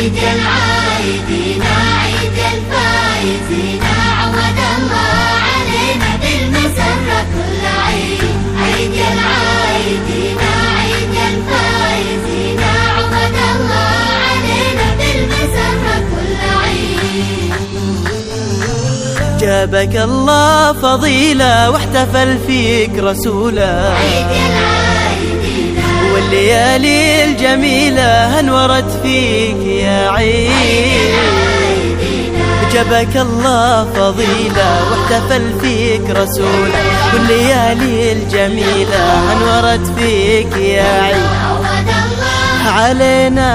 عيد العايدين عيد الفايزين، عود الله علينا بالمسرة كل عيد. عيد العايدين عيد الفايزين، عود الله علينا بالمسرة كل عيد. جابك الله فضيلة واحتفل فيك رسوله، عيد العايدين والليالي الجميلة انورت فيك يا عيد. جابك الله فضيلة واحتفل فيك رسوله، والليالي الجميلة انورت فيك يا عيد. عود الله علينا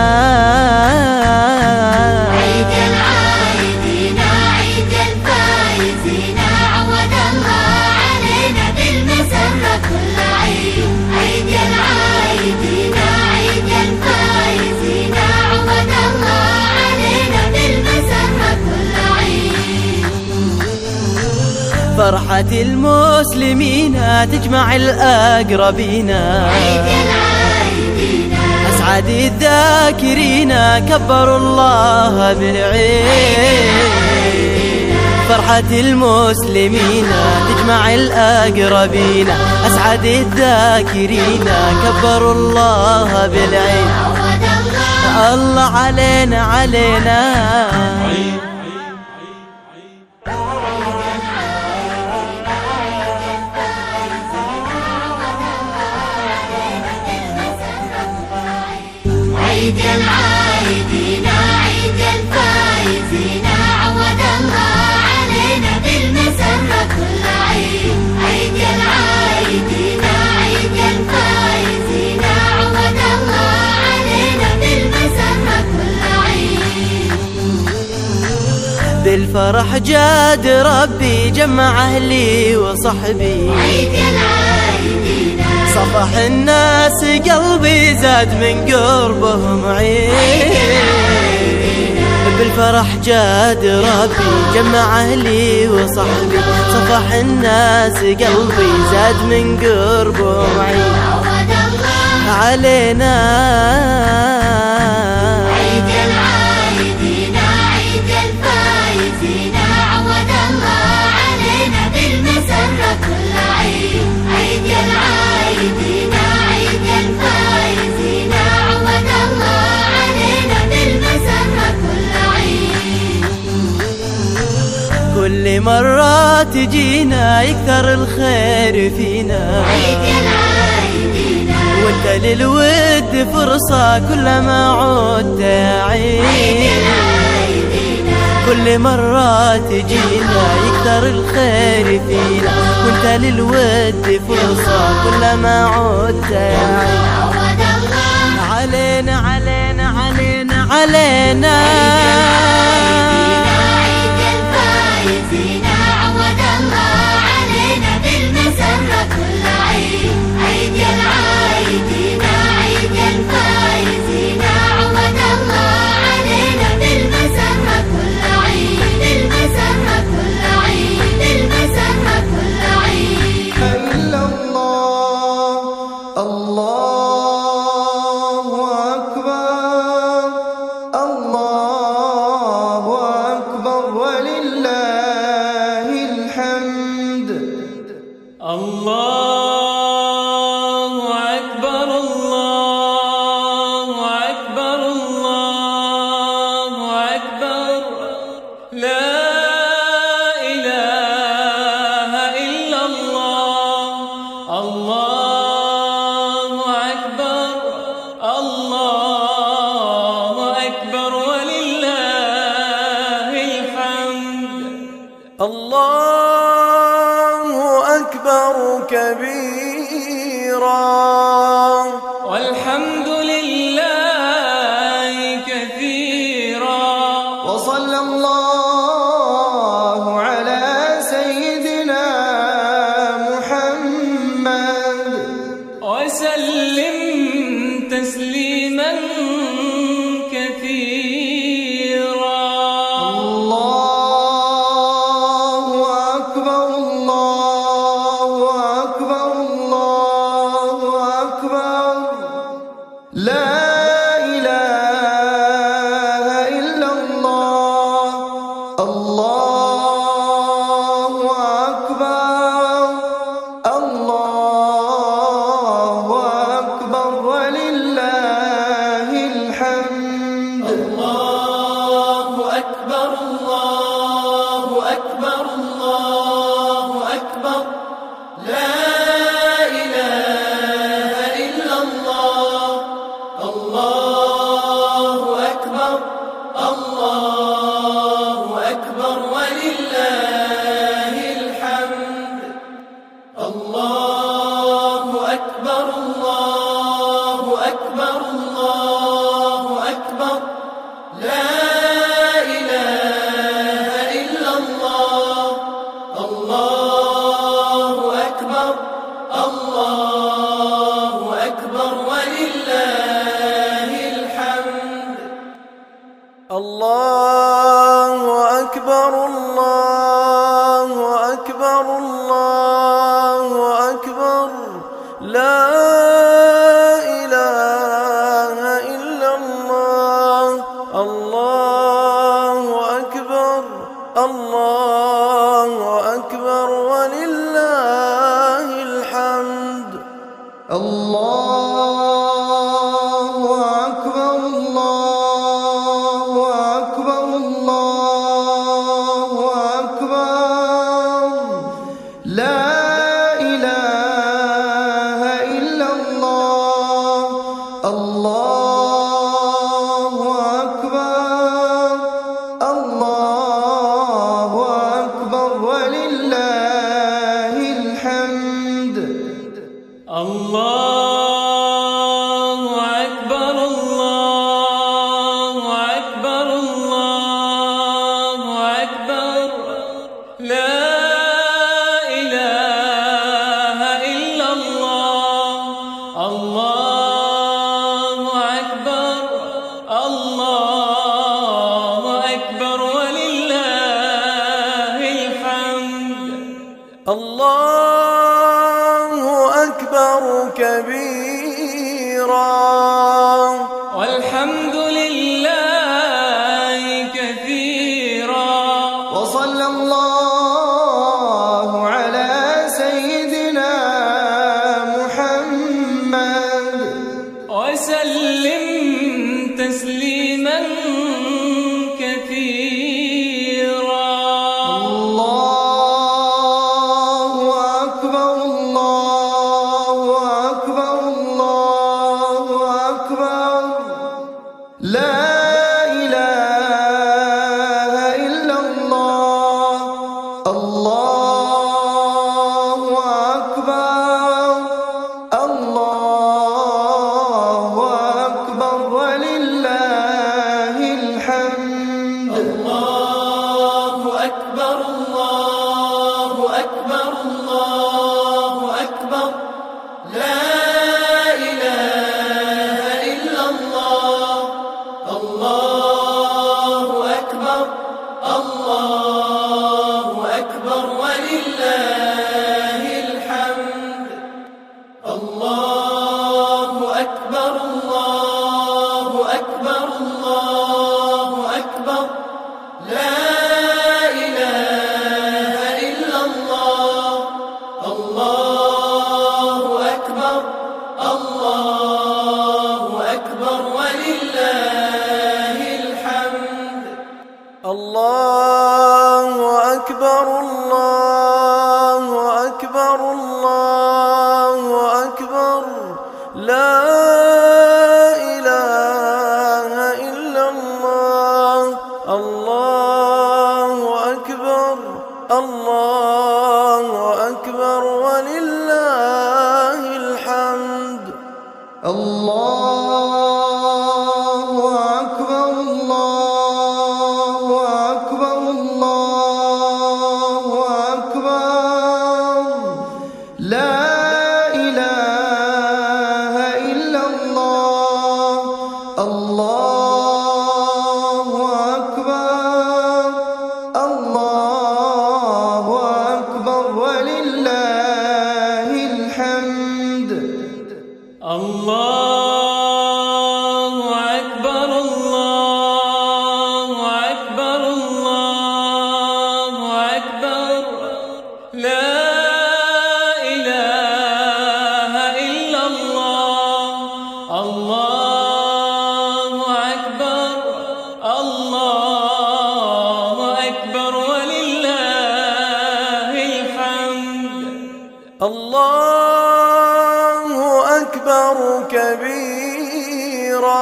عيد العايدين عيد الفايزين، عود الله علينا بالمسرة كل عيد. عيد العايدين عيد الفايزين، عود الله علينا بالمسرة كل عيد. فرحة المسلمين تجمع الأقربين، عيد العايدين أسعد الذاكرين كبروا الله بالعيد. فرحة المسلمين تجمع الأقربين، أسعد الذاكرين كبروا الله بالعيد. عود الله الله علينا علينا. عيد العايدين عيد الفايزين، عود الله علينا بالمسرة كل عيد. عيد العايدين عيد الفايزين، عود الله علينا بالمسرة كل عيد. بالفرح جاد ربي جمع أهلي وصحبي، عيد العايدين صفح الناس قلبي زاد من قربهم عيد. بالفرح جاد ربي جمع أهلي وصحبي، صفح الناس قلبي زاد من قربهم عيد. عود الله علينا عيد العايدين عيد الفايزين، عود الله علينا بالمسرة كل عيد. عيد العايدين عيد الفايزين، عود الله علينا بالمسرة كل عيد. كل مرة تجينا يكثر الخير فينا، عيد العايدين وانت للود فرصة كلما عدت يا عيد. كل مرة تجينا يكثر الخير فينا، وانت للود فرصة كلما عدت يا عيد. عود الله علينا علينا علينا علينا. عيد الفايزين، عود الله علينا بالمسرة كل عيد. عيد العايدين عيد الفايزين، عود الله علينا بالمسرة كل عيد. بالمسرة كل عيد. بالمسرة كل عيد. إلا الله الله أكبر الله أكبر ولله الحمد. الله أكبر الله أكبر الله أكبر، لا إله إلا الله. الله أكبر الله أكبر ولله الحمد. الله أكبر كبيرا والحمد لله كثيرا، وصلى الله على سيدنا محمد وسلم تسليما كثيرا. الله أكبر الله أكبر الله لا إله إلا الله. الله أكبر الله أكبر ولله الحمد. الله أكبر الله أكبر الله أكبر. لا إله إلا الله. الله أكبر الله أكبر ولله الحمد. الله أكبر الله أكبر الله أكبر. لا إله إلا الله. الله أكبر الله أكبر ولله الحمد. الله أكبر الله أكبر الله أكبر. لا إله إلا الله. الله أكبر الله أكبر ولله الحمد. الله أكبر الله أكبر الله أكبر. لا إله إلا الله. الله أكبر الله أكبر ولله الحمد. الله أكبر كبيرا والحمد لله كثيرا. وصلى الله على سيدنا محمد وسلم تسليما كثيرا. الله أكبر الله أكبر الله أكبر. لا إله إلا الله. الله أكبر الله أكبر ولله الحمد. الله أكبر الله أكبر الله أكبر. لا إله إلا الله. الله أكبر الله أكبر ولله الحمد. الله أكبر الله أكبر الله أكبر. لا إله إلا الله. الله أكبر الله أكبر ولله الحمد. الله أكبر الله أكبر الله أكبر. لا إله إلا الله. الله أكبر الله أكبر ولله الحمد. الله أكبر الله أكبر الله أكبر. لا إله إلا الله. الله أكبر الله أكبر ولله الحمد. الله الله أكبر كبيرا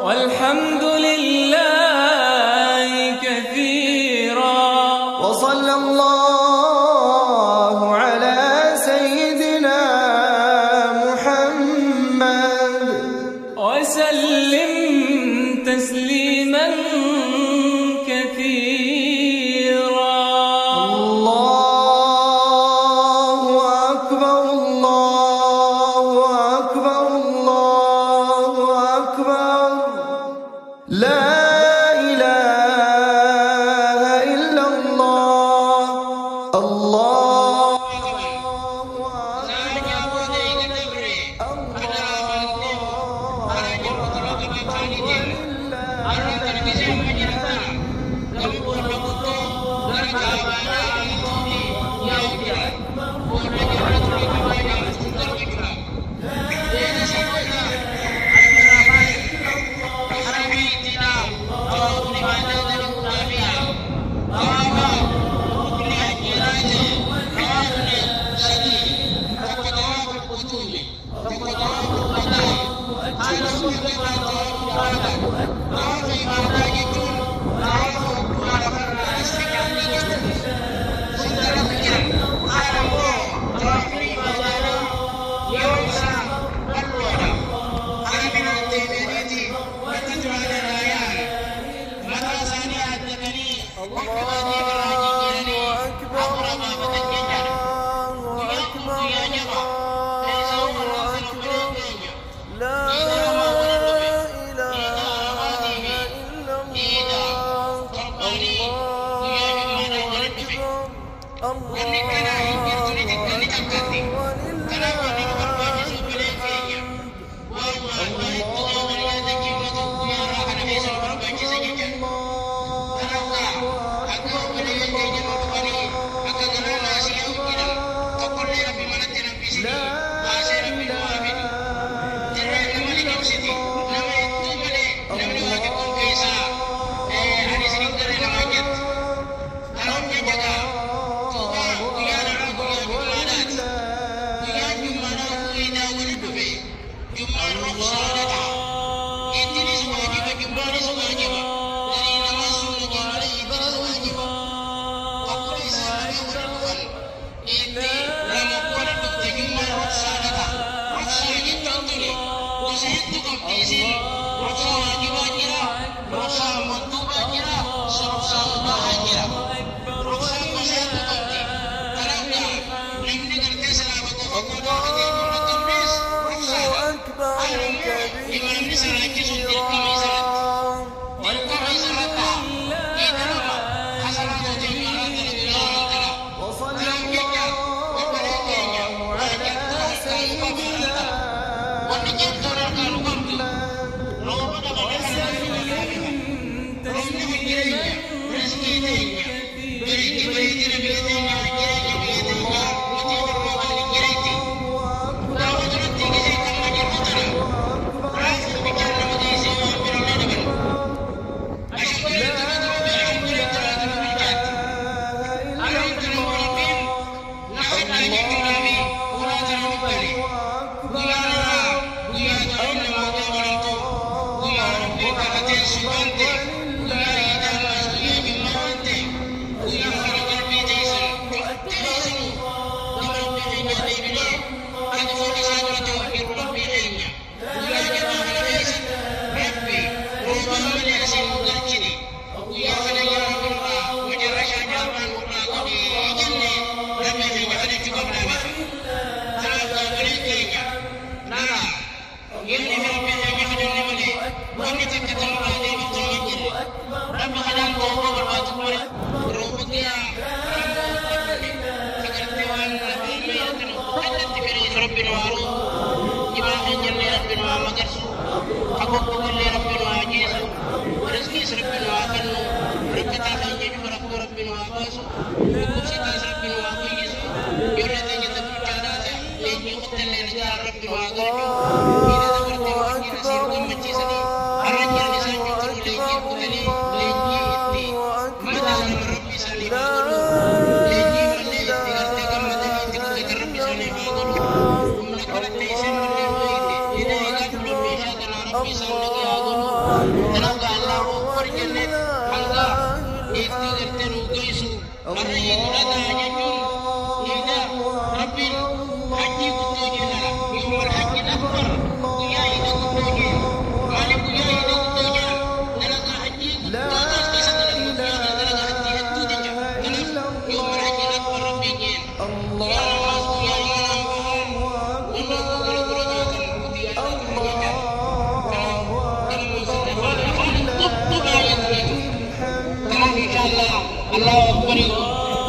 والحمد لله كثيرا وصلى الله على سيدنا محمد وسلم تسليما كثيرا الله أكبر الله أكبر الله أكبر لا إله إلا الله الله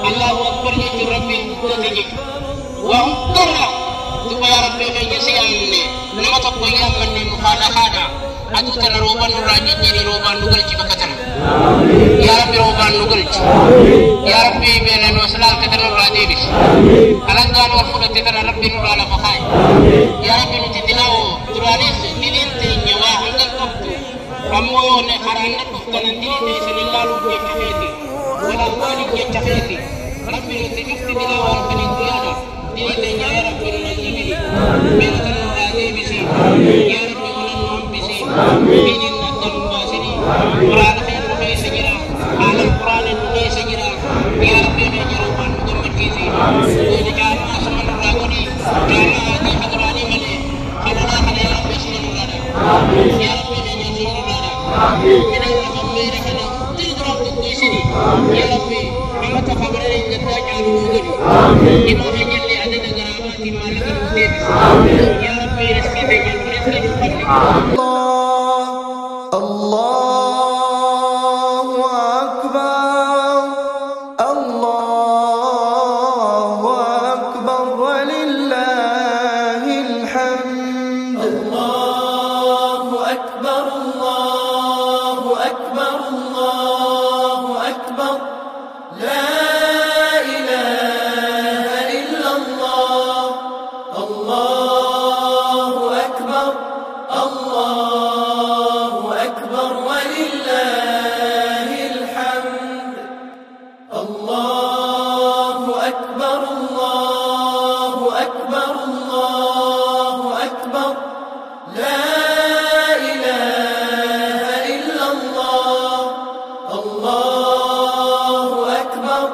الله أكبر يا ربي تجي وأكبر ثم يا ربي من يسيعني لما تقول يا من مخالفانا أتوتر روبان راجي جري روبان نقلتي بكتنا يا ربي روبان نقلتي يا ربي بين الوسلال كتنا راجيبس ألنغان والفضل تتنا ربي نور على فخاي يا ربي نتدلاو ترانيس ندين تيني واحد القبط أمو نحران نتفتنا ندين تيسل الله لكي كفيتي ولا مالك يتخيتي ربي نتجفت دلاو ربي نتيانا دين تيني يا ربي نجيبني بين تنو راجيبسي يا ربي وننوهم بسي دين النقل باسني قرآن خير رخي سجرا على القرآن الرخي سجرا يا ربي نجروا عن مدمت كيسي ونجعل أسمى الراغني جعل هذه حضراني ملي خلنا خلي ربي سنة مولانا يا ربي نجل سنة مولانا من الرحم بيركنا تلقرب تقويسني يا ربي عما تخبرني جدا جعلوا وذني إما أجل عدد قراباتي مالك المديبس يا ربي رزقي تجل ورزقي تقبلك الله أكبر الله أكبر ولله الحمد الله أكبر الله أكبر الله أكبر لا إله إلا الله الله أكبر الله أكبر ولله الحمد الله أكبر الله أكبر الله أكبر لا إله إلا الله الله أكبر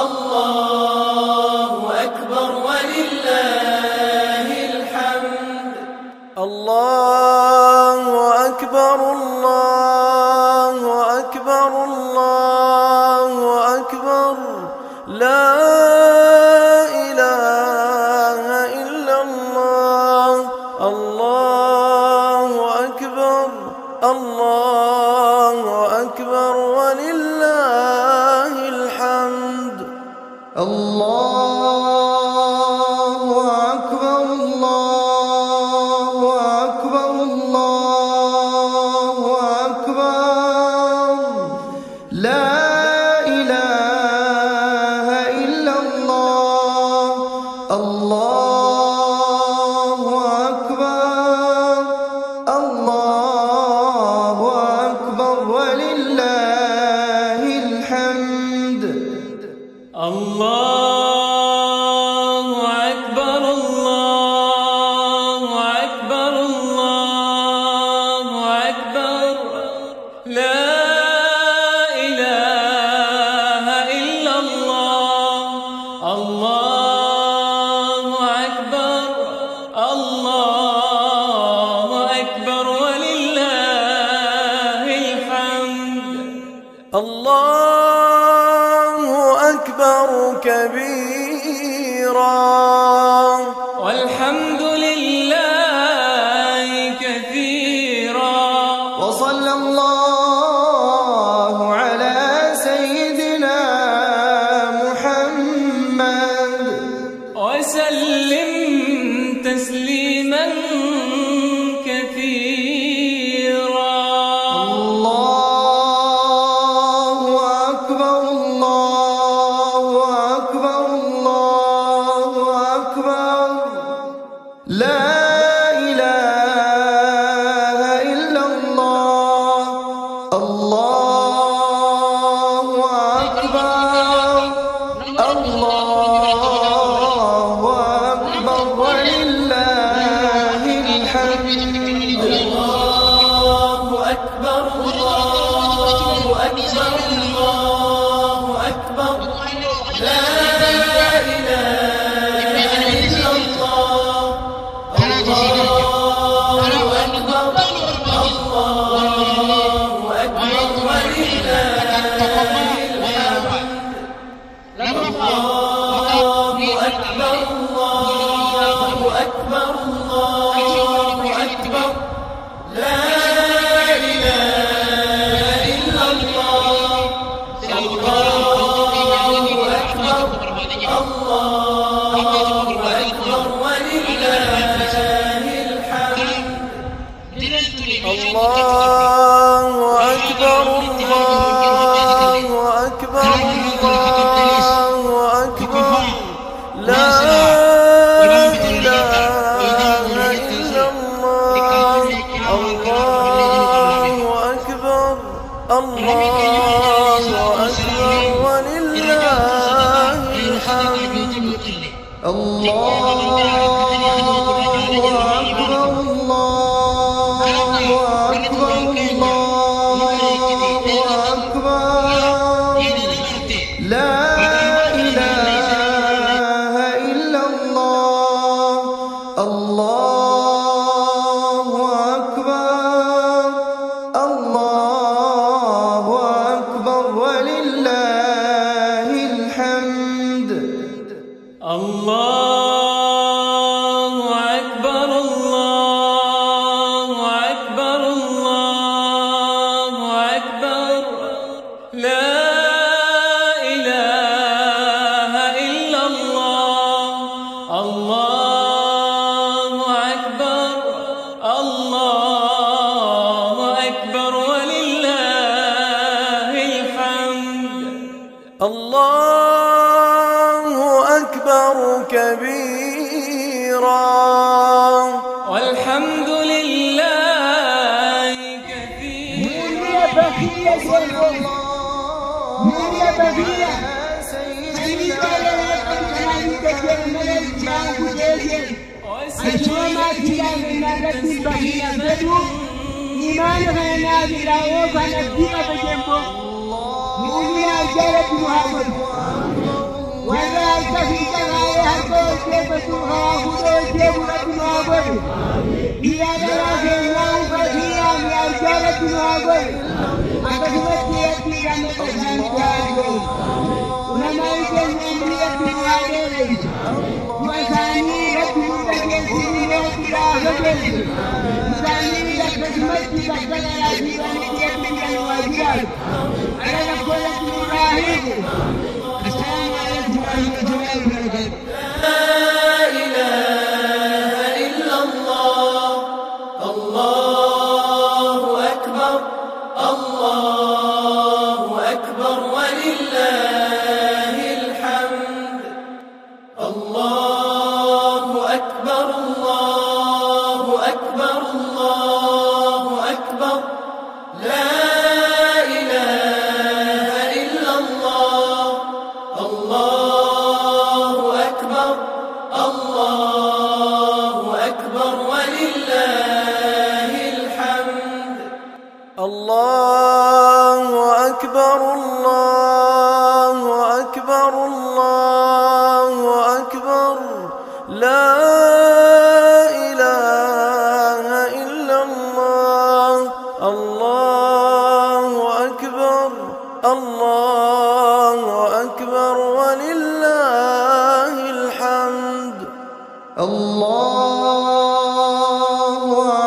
الله أكبر ولله الحمد الله أكبر الله أكبر الله أكبر لا إله إلا الله الله أكبر الله أكبر ولله الحمد الله أكبر الله أكبر الله أكبر لا إله إلا الله الله أكبر الله أكبر ولله الحمد الله أكبر الله أكبر الله أكبر لا إله إلا الله الله أكبر الله أكبر ولله الحمد الله أكبر كبيرا والحمد لله كثيرا وصلى الله على سيدنا محمد وسلم تسليما كثيرا الله أكبر الله أكبر الله أكبر لا إله إلا الله الله أكبر الله أكبر ولله الله أكبر الله أكبر الله أكبر لا إله إلا الله الله أكبر الله أكبر ولله الحمد الله أكبر الله أكبر الله أكبر لا إله إلا الله الله أكبر الله أكبر ولله الحمد الله أكبر الله أكبر الله أكبر لا إله إلا الله الله أكبر الله أكبر ولله الحمد الله أكبر كبيرا والحمد لله كثيرا وذلك في جمالها كيفتها هدوء محمد إذا دراك الله ففيها من الجارة محمد أكتبت يدي عن الإسلام جاهل ولما يجب أمرية محمد وثاني رجل تجسين يدي راهبه ثاني لكتمت بكتنا العزيز ونكيت من الواجبات على نقولة راهبه السلام عليكم ورحمة الله وبركاته. لا إله إلا الله الله أكبر الله أكبر ولله الحمد الله أكبر الله أكبر الله أكبر لا إله إلا الله الله أكبر الله أكبر ولله الحمد الله أكبر الله أكبر الله أكبر لا إله إلا الله الله أكبر الله أكبر ولله الحمد الله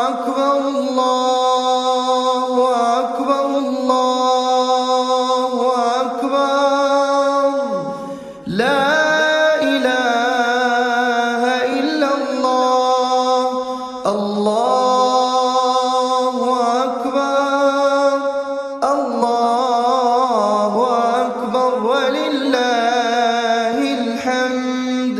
أكبر الله أكبر الله أكبر لا إله إلا الله الله أكبر الله أكبر ولله الحمد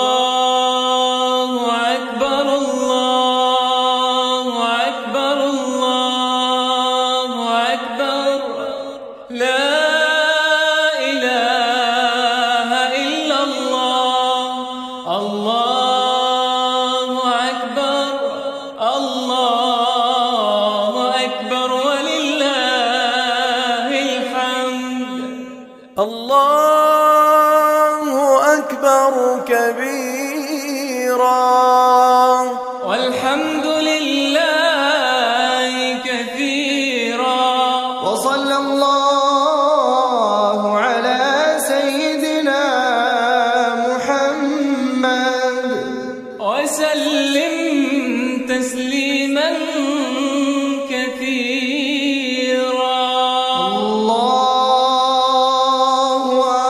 الله أكبر الله أكبر الله أكبر لا إله إلا الله الله أكبر الله أكبر ولله الحمد الله أكبر كبيرا والحمد لله كثيرا وصلى الله على سيدنا محمد وسلم تسليما كثيرا الله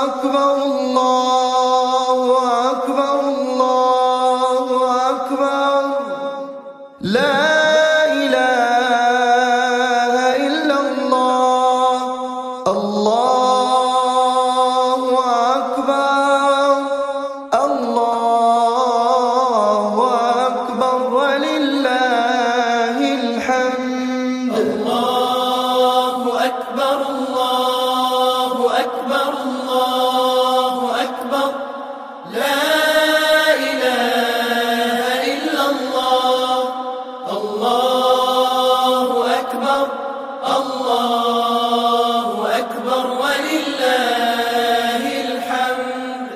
أكبر الله أكبر الله أكبر لا لا إله إلا الله الله أكبر الله أكبر ولله الحمد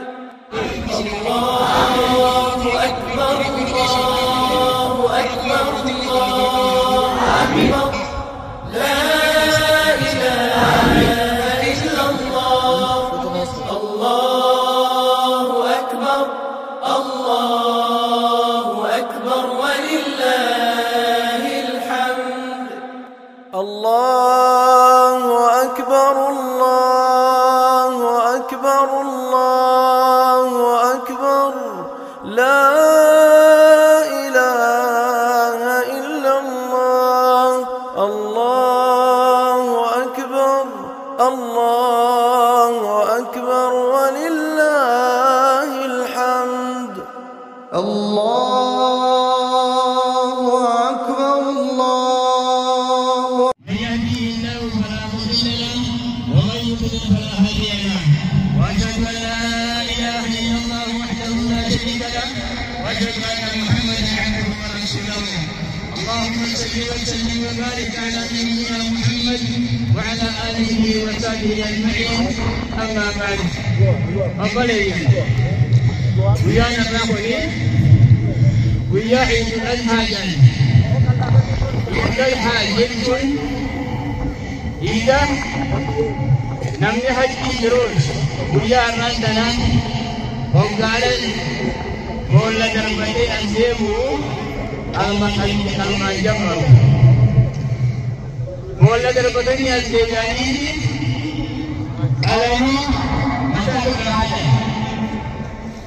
الله أكبر الله أكبر الله أكبر لا إله إلا الله الله أكبر الله أكبر ولله الحمد الله أكبر الله أكبر الله أكبر لا إله إلا الله الله أكبر الله أكبر ولله الحمد الله أكبر الله من يهديه الله فلا مضل له ومن يضلل فلا هادي له واشهد ان لا اله الا الله وحده لا شريك له واشهد ان محمدا عبده ورسوله اللهم صل وسلم وبارك على نبينا محمد وعلى اله وصحبه اجمعين اما بعد أقبل ويانا ناخذ ويا عيد الاضحى يمكن إذا نمني حجي جروس ويا رندنا وقالن قول دربتي أنسيبو المنجمر قول دربتي أنسيباني ألمي مسألة العالم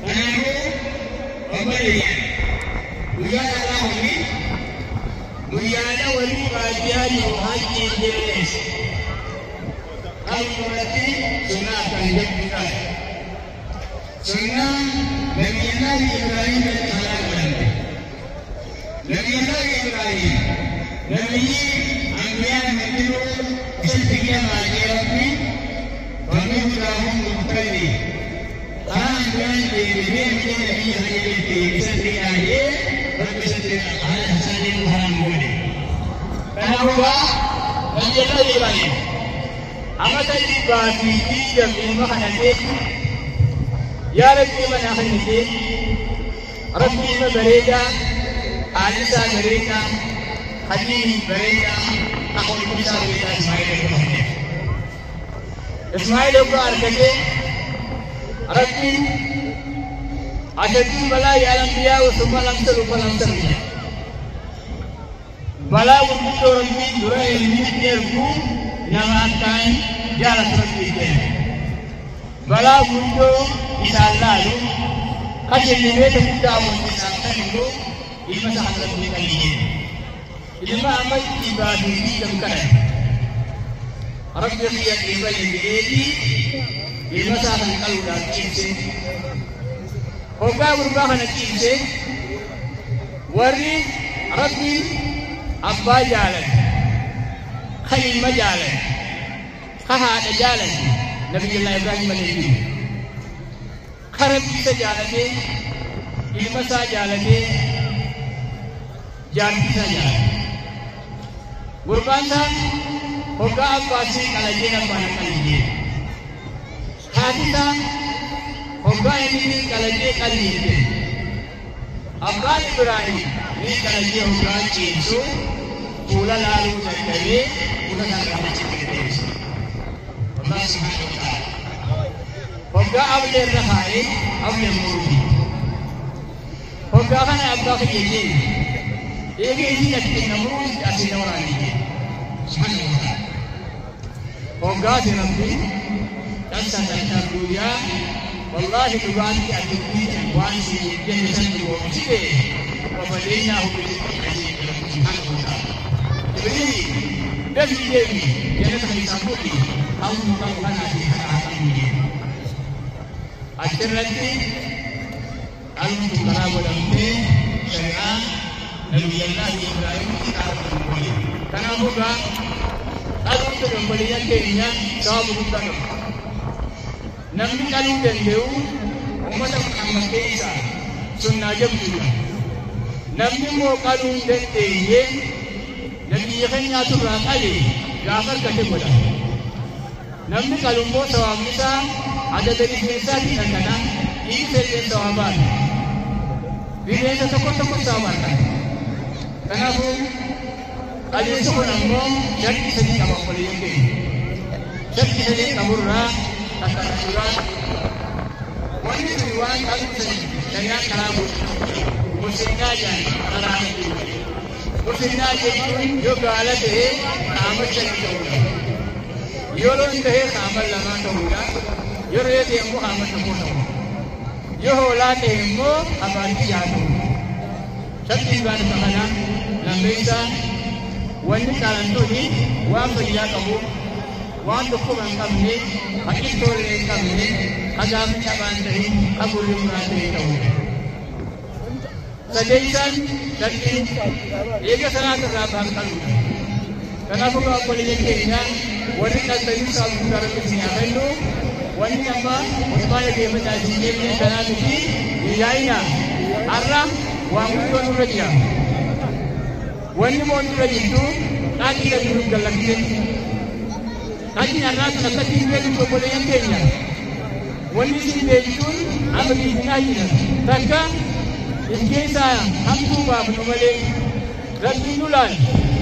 أنا أقبل ويا الله ويانا ولي باجياني وحاجي جيريس أمرتي سنة تنجبك سنة نبينا إبراهيم السلام نبينا إبراهيم نبي أنبياء مدينة سلطية ماجيرتي ومن لهم مختلف أنبياء مدينة نبي حجيرتي سلطية رب سلطية على حسن الحرام Kenapa? Menjadi lagi. Amat tadi bagi dia ilmu hanasi. Ya Rabbi mana hanasi? Rabbi mana bereda? Alisa bereda? Haji bereda? Aku bisa bereda Ismail. Ismail itu artinya Rabbi Ajadi balai alam dia usman langsung bala wujud orang ini dura ini terku yang akan jalan terus bala wujud insyaallah lu kasih ini kita mungkin akan itu ini masalah kita ini ini mah amat ibadah ini jangkaan Arab yang ibadah ini masalah kalau dah kisah hoga berubah nak kisah wari Rabbi Abba jalan, Khalil jalan, Kahada jalan, Nabi Allah Ibrahim alaihi. Karab bisa jalan ni, ilmu sah jalan ni, jalan bisa jalan. Berbandang, hoga Abba si kalajin apa nak kalajin. Hadisa, hoga ini kalajin kalajin. Abba Ibrahim. Ini kalau dia ulang cintu, pula lalu jadi, pula nak macam itu. Allah Subhanahu Wa Taala. Hoga awal rahai, awal murni. Hoga kan abah kerja. Ini nak kita murni asal orang ini. Subhanahu Wa Taala. Hoga jenampi, dan sangat dunia. Wallahi tuan kita ini tuan si jenis itu mesti. وفديناه بذبح عظيم سبحانه وتعالى. Jadi, dari dewi, dia nak disambut أو مطلقنا في حياتهم أشرتي المتقرب والأمين شريعة نبي الله إبراهيم كتاب المولي كان أبوك أدوك المولي كينيا سواب مطلق نمي كانوا تنجو ummata Muhammad keessa sunnaa jabduudha. Namni immoo qaluu hin dandeenye nabiyya keenyaatu irraa qale gaafa argate godha. Namni qalu immoo sawaabni isaa adada rifeensaatiin dhaqana dhiirri illee sawaabaadha. Rifeensa tokko tokko sawaabaadha. Kanaafuu qabeessi kun ammoo sharti sadii qaba obboleeyyan keenya. Sharti sadii qaburraa akka suuraa wanni sun waan qaluu sadii dangaan karaa godhu musliimaa jedhan karaa godhu. Musliimaa jechuun yoo gaala ta'ee qaama sadii ta'udha. Yoo loon ta'ee qaama lamaa ta'udha. Yoo re'ee ta'e immoo qaama tokko ta'udha. Yoo hoolaa ta'e immoo afaanii jaha ta'udha. Shartiin waan isa kanaa lammeessaa wanni qaalantonni waan fayyaa qabu waan dhukkuba hin qabne haqittoolee hin qabne hagaafni dhabaan ta'e qaburri muraa ta'e ta'udha. Sadeessaan shartiin eega salaata irraa ba'an qaludha. Kanaafuu obboleeyyan keenya warri qaltanii saafuu irratti isin yaadannu wanni amma utubaa deemataa isin deemnee kanaa miti yaa'ina har'a waan guddoo nurra jira. Wanni moo nurra jirtu dhaatii dhabiiruuf gallattee dhaatiin har'aa sun akkatti hin beeku obboleeyyan keenya. Wanni isin beektuun amma biizinaa jira takka is keessaa hamtuu baafnu malee rabbiin nu laala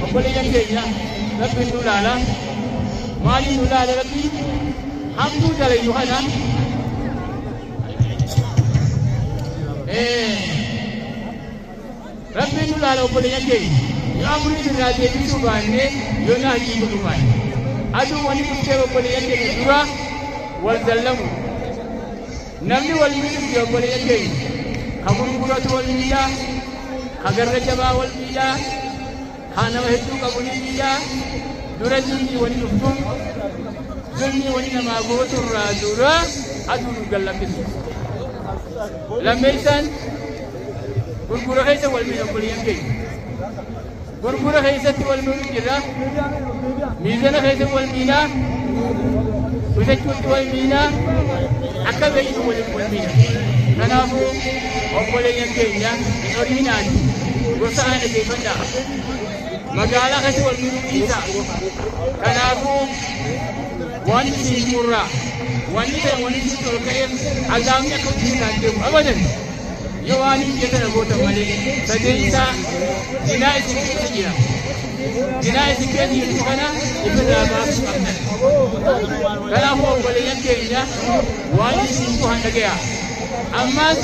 obboleeyyan keenya. Rabbiin nu laala maaliin nu laala rabbiin hamtuu dalaynu kana rabbiin nu laala obboleeyyan keenya. Yoo amurii irraa deebisuu baannee yoo na hajii godhu baanne aduu wanni dhuftee obboleeyyan keenya dura wal dallamu namni wal miidhufte obboleeyyan keenya ka gurguratu wal miidhaa ka garra jabaa wal miidhaa ka nama hedduu qabu ni miidhaa dura zulmii wani dhuftuun zulmii wani namaa gootu irraa dura aduu nu gallakkisu. Lammeessaan gurgura keessa wal miidha obboleeyyan keenya. Gurgura keessatti wal miidhu jira. Miizana keessatti wal miidhaa. Bitachuutti wal miidhaa. Akka beeynu waliin wal miidha. Kanaafuu obboleeyyan keenya hin horiinaan gosa aana deeffadhaa. Magaalaa keessatti wal miidhuu dhiisaa. Kanaafuu wanti siin murraa wanti ta'e wanti siin ol ka'eef azaabni akka dhiisaan deemu abadan. Yoo waan hin jettan goota malee sadeessaa dinaa isin keessa jira. Dinaa isin keessa jirtu kana ibirraa baasuu qabdan. Kanaafuu obboleeyyan keenya waan isin bu'an dhagaya. Ammas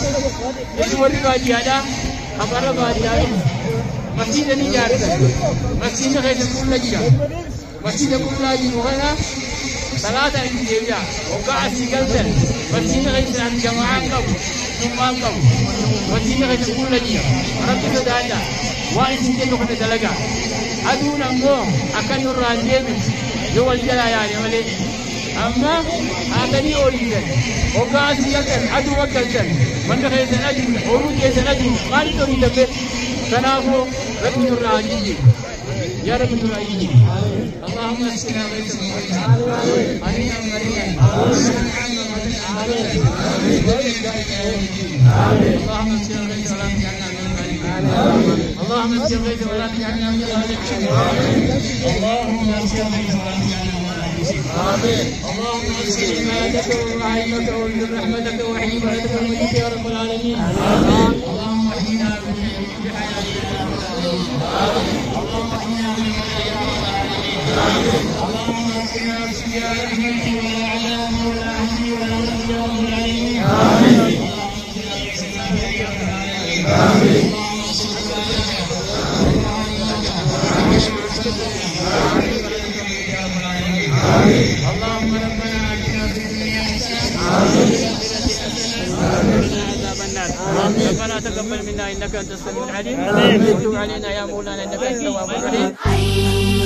isin warri baadiyyaadhaa kafarra baadiyyaa masjiida ni ijaartan. Masjiida keessa qullaa jira. Masjiida qullaa jiru kana salaata itti deebi'a. Waggaa asii galtan masjiida keessaan jamaa qabu. Summaan qabu. Masjiida keessa qullaa jira. Rabbi sodaadha. Waan isin jennu kana dalaga. Aduun ammoo akka nurraan deemu yoo wal jalaa yaade malee. Amma haatanii ooliisan. Waggaa asii galtan aduu waggaltan. Manda keessan aduu ooluu keessan aduu maaliif ooliisan bee? Kanaafuu rabbi nurraa jijjiiru. يا رب العالمين اللهم اسقنا غيثا مغيثا علينا مريئا اللهم اسقنا غيثا ولا تجعلنا من الظالمين اللهم اسقنا غيثا ولا تجعلنا من الظالمين اللهم اسقنا غيثا ولا تجعلنا من الظالمين اللهم اسقنا عبادك ورحمتك ورحمتك وحكمتك ومجدك يا رب العالمين اللهم اهدنا بحياتك اللهم اهدنا اللهم اغفر يا رحمتي ولا عذاب ولا عهدي ولا رد يا رب العالمين آمين اللهم ربنا آتنا في الدنيا حسنة وفي الآخرة حسنة وقنا عذاب النار ربنا تقبل منا إنك أنت السميع العليم وتب علينا يا مولانا إنك أنت التواب الرحيم